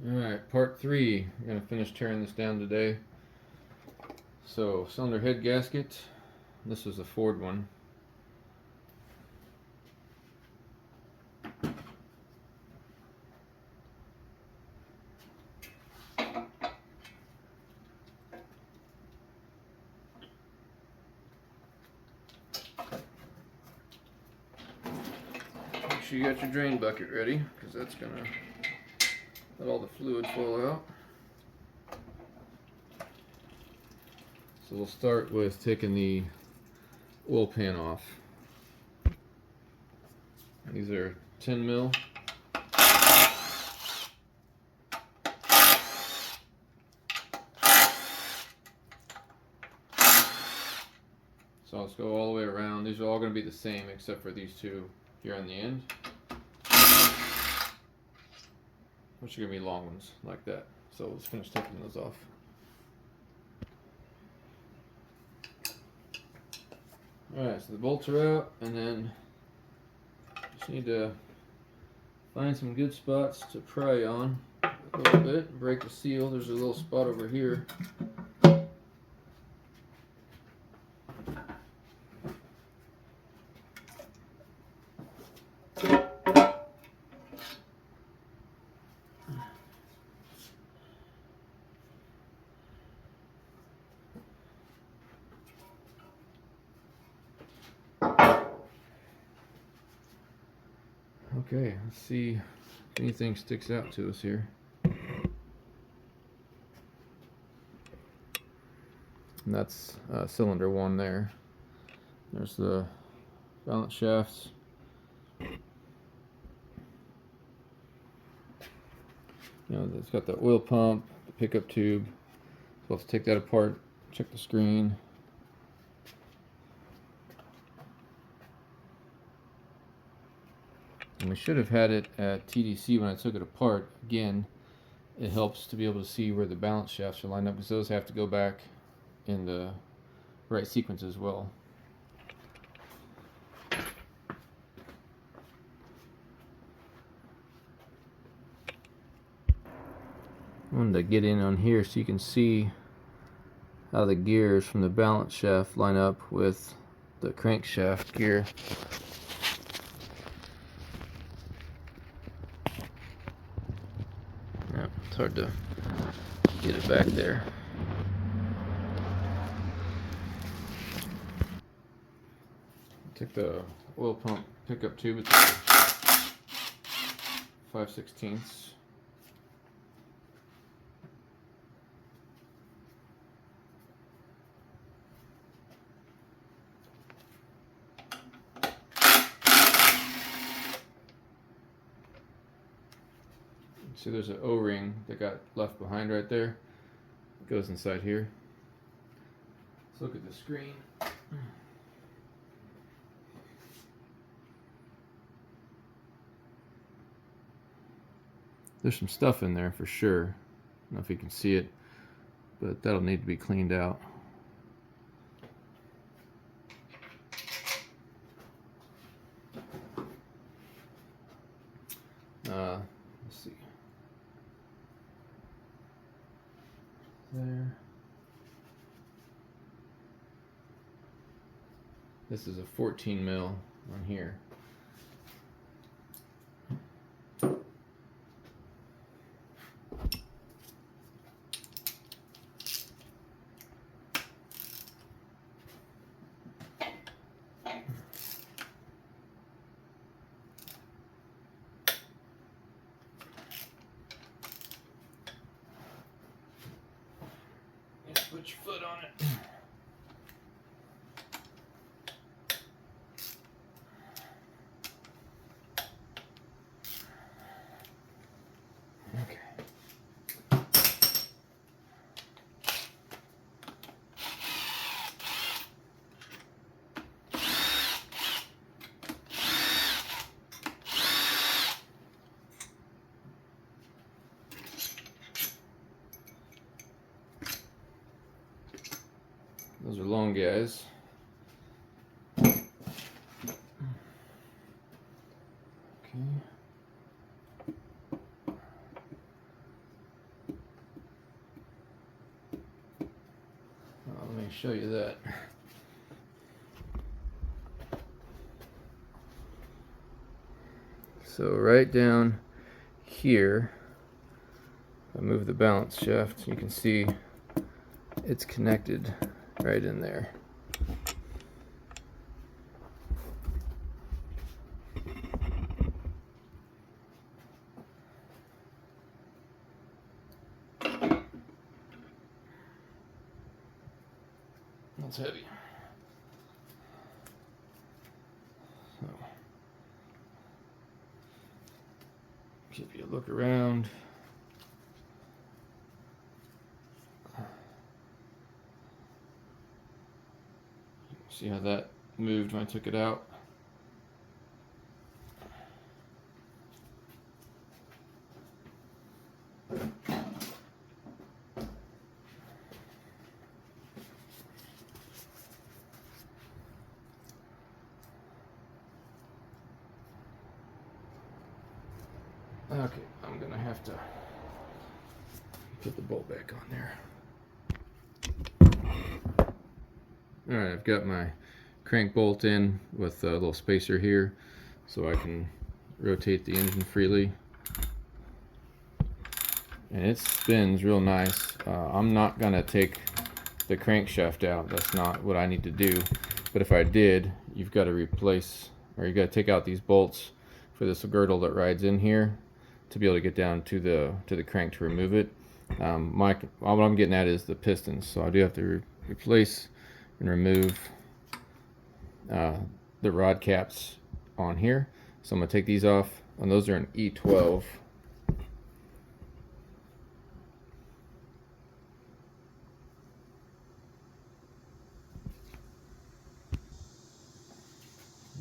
Alright, part 3. We're going to finish tearing this down today. So, cylinder head gasket. This is a Ford one. Make sure you got your drain bucket ready, because that's going to let all the fluid fall out. So we'll start with taking the oil pan off. These are 10 mil. So let's go all the way around. These are all going to be the same except for these two here on the end, which are going to be long ones like that. So let's finish taking those off. Alright, so the bolts are out, and then just need to find some good spots to pry on a little bit, break the seal. There's a little spot over here. Okay, let's see if anything sticks out to us here. And that's cylinder 1 there. There's the balance shafts. It's got the oil pump, the pickup tube. So let's take that apart, check the screen. And we should have had it at TDC when I took it apart. Again, it helps to be able to see where the balance shafts are lined up, because those have to go back in the right sequence as well. I wanted to get in on here so you can see how the gears from the balance shaft line up with the crankshaft gear. Yeah, it's hard to get it back there. Take the oil pump pickup tube at the 5/16. See, there's an O-ring that got left behind right there. It goes inside here. Let's look at the screen. There's some stuff in there for sure. I don't know if you can see it, but that'll need to be cleaned out. Let's see. There. This is a 14 mil on here. Put your foot on it. Okay. Those are long guys. Okay. me show you that. So right down here, I move the balance shaft, you can see it's connected right in there. That's heavy. So, give you a look around. See how that moved when I took it out? Okay, I'm gonna have to put the bolt back on there. Alright, I've got my crank bolt in with a little spacer here so I can rotate the engine freely. And it spins real nice. I'm not gonna take the crankshaft out, that's not what I need to do. But if I did, you've got to replace, or you got to take out these bolts for this girdle that rides in here to be able to get down to the crank to remove it. What I'm getting at is the pistons, so I do have to replace and remove the rod caps on here. So I'm gonna take these off, and those are an E12.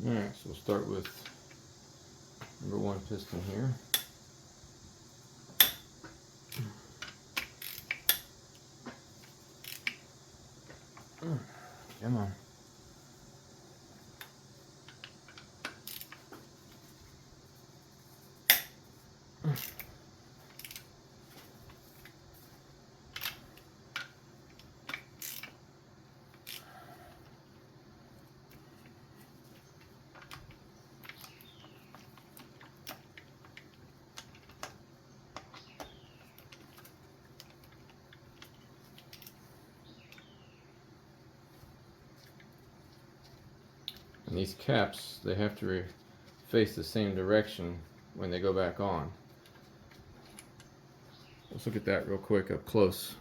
Alright, so we'll start with number 1 piston here. Come on. And these caps, they have to face the same direction when they go back on. Let's look at that real quick up close.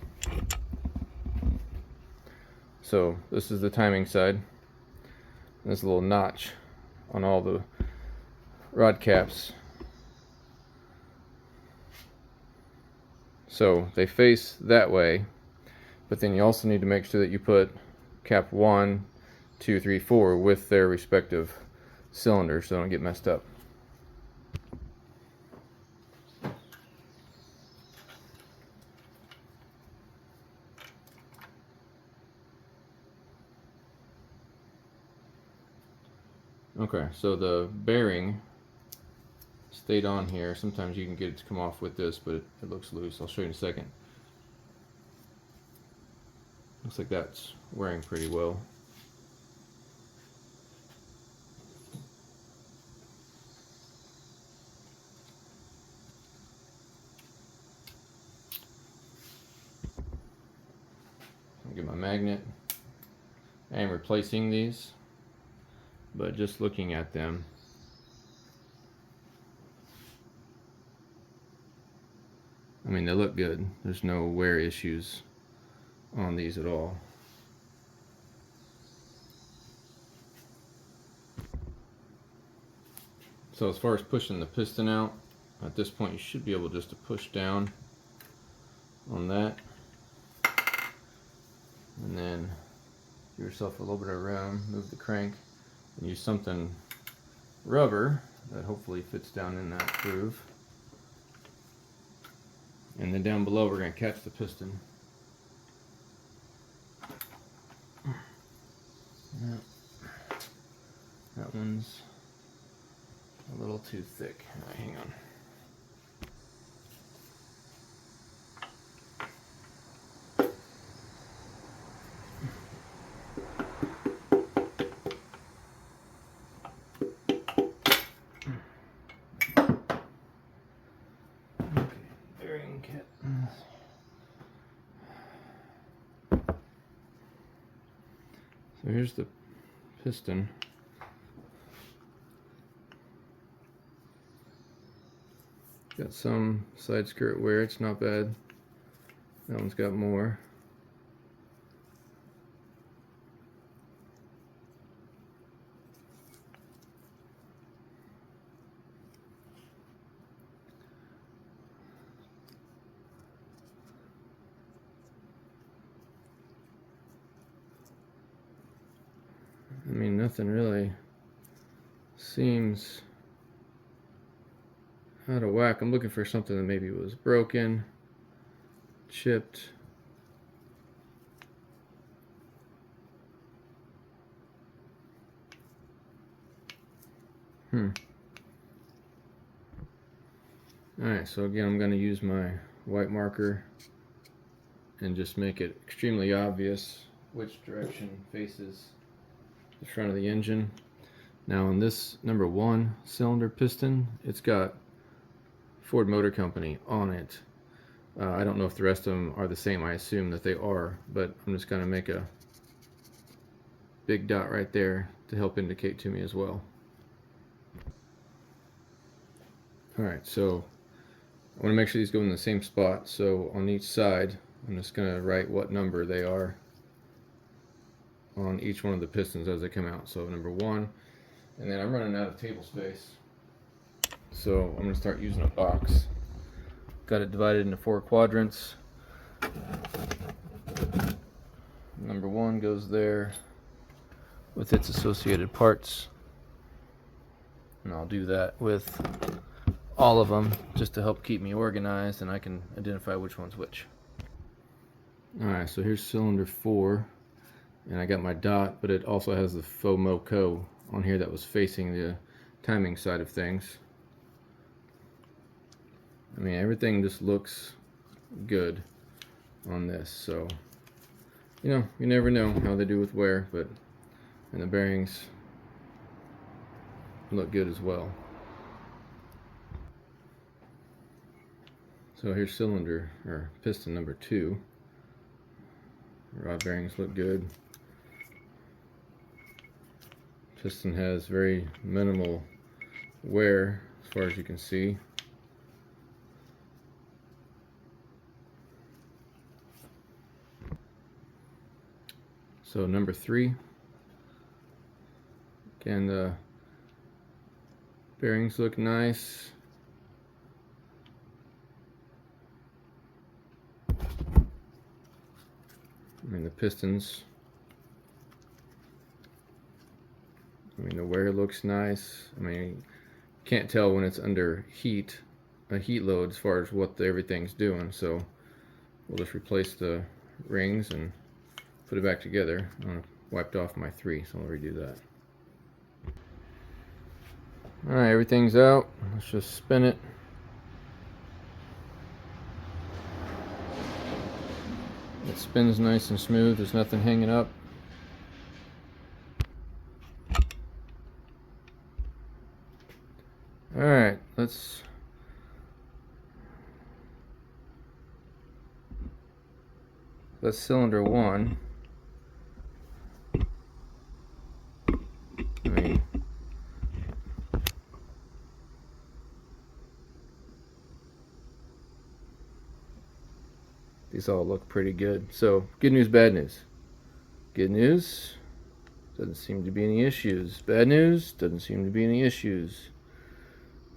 So this is the timing side. There's a little notch on all the rod caps. So they face that way, but then you also need to make sure that you put cap 1, 2, 3, 4 with their respective cylinders so they don't get messed up. Okay, so the bearing stayed on here. Sometimes you can get it to come off with this, but it looks loose. I'll show you in a second. Looks like that's wearing pretty well. I'll get my magnet. I am replacing these, but just looking at them, I mean, they look good. There's no wear issues on these at all. So as far as pushing the piston out, at this point you should be able just to push down on that and then give yourself a little bit of room, move the crank, and use something rubber that hopefully fits down in that groove. And then down below we're going to catch the piston. That one's a little too thick. All right, hang on. bearing kit. So here's the piston. Got some side skirt wear, it's not bad. That one's got more. I mean, nothing really seems out of whack. I'm looking for something that maybe was broken, chipped. Alright, so again, I'm going to use my white marker and just make it extremely obvious which direction faces the front of the engine. Now on this number 1 cylinder piston, it's got Ford Motor Company on it. I don't know if the rest of them are the same. I assume that they are, but I'm just going to make a big dot right there to help indicate to me as well. Alright, so I want to make sure these go in the same spot, so on each side I'm just going to write what number they are on each one of the pistons as they come out. So number 1, and then I'm running out of table space, so I'm going to start using a box. Got it divided into 4 quadrants. Number 1 goes there with its associated parts, and I'll do that with all of them just to help keep me organized and I can identify which one's which. Alright, so here's cylinder 4, and I got my dot, but it also has the FOMOCO on here that was facing the timing side of things. I mean, everything just looks good on this, so you know, you never know how they do with wear, but and the bearings look good as well. So here's cylinder or piston number 2. Rod bearings look good. Piston has very minimal wear as far as you can see. So number 3, again, the bearings look nice. I mean, the pistons, I mean, the wear looks nice. I mean, you can't tell when it's under heat, a heat load as far as what everything's doing. So we'll just replace the rings and put it back together. I wiped off my 3, so I'll redo that. Alright, everything's out. Let's just spin it. It spins nice and smooth. There's nothing hanging up. Alright, that's cylinder 1. I mean, these all look pretty good. So, good news, bad news. Good news, doesn't seem to be any issues. Bad news, doesn't seem to be any issues.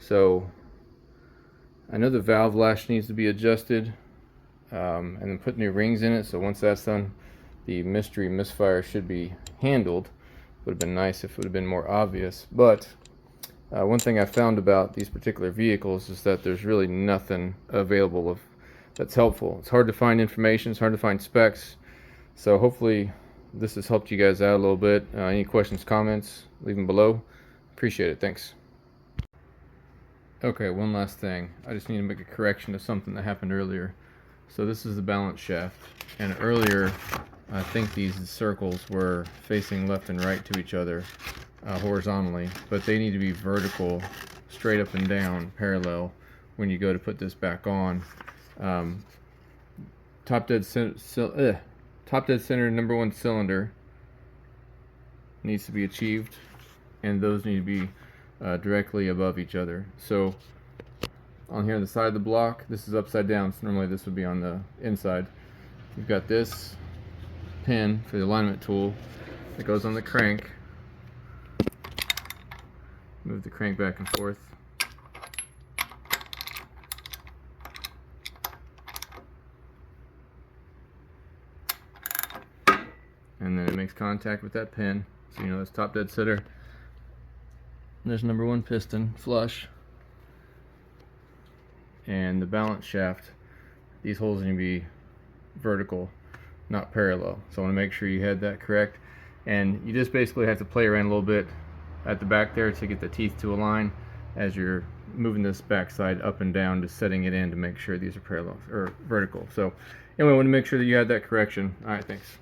So, I know the valve lash needs to be adjusted, and then put new rings in it. So once that's done, the mystery misfire should be handled. Would have been nice if it would have been more obvious. But one thing I found about these particular vehicles is that there's really nothing available that's helpful. It's hard to find information, it's hard to find specs. So hopefully this has helped you guys out a little bit. Any questions, comments, leave them below. Appreciate it. Thanks. Okay, one last thing. I just need to make a correction to something that happened earlier. So this is the balance shaft, and earlier I think these circles were facing left and right to each other horizontally, but they need to be vertical, straight up and down, parallel when you go to put this back on. top dead center number 1 cylinder needs to be achieved, and those need to be directly above each other. So on here on the side of the block, this is upside down, so normally this would be on the inside. You've got this pin for the alignment tool that goes on the crank. Move the crank back and forth. And then it makes contact with that pin, so you know that's top dead center. There's number 1 piston flush, and the balance shaft, these holes need to be vertical, not parallel. So I want to make sure you had that correct, and you just basically have to play around a little bit at the back there to get the teeth to align as you're moving this back side up and down, just setting it in to make sure these are parallel or vertical. So anyway, I want to make sure that you had that correction. All right, thanks.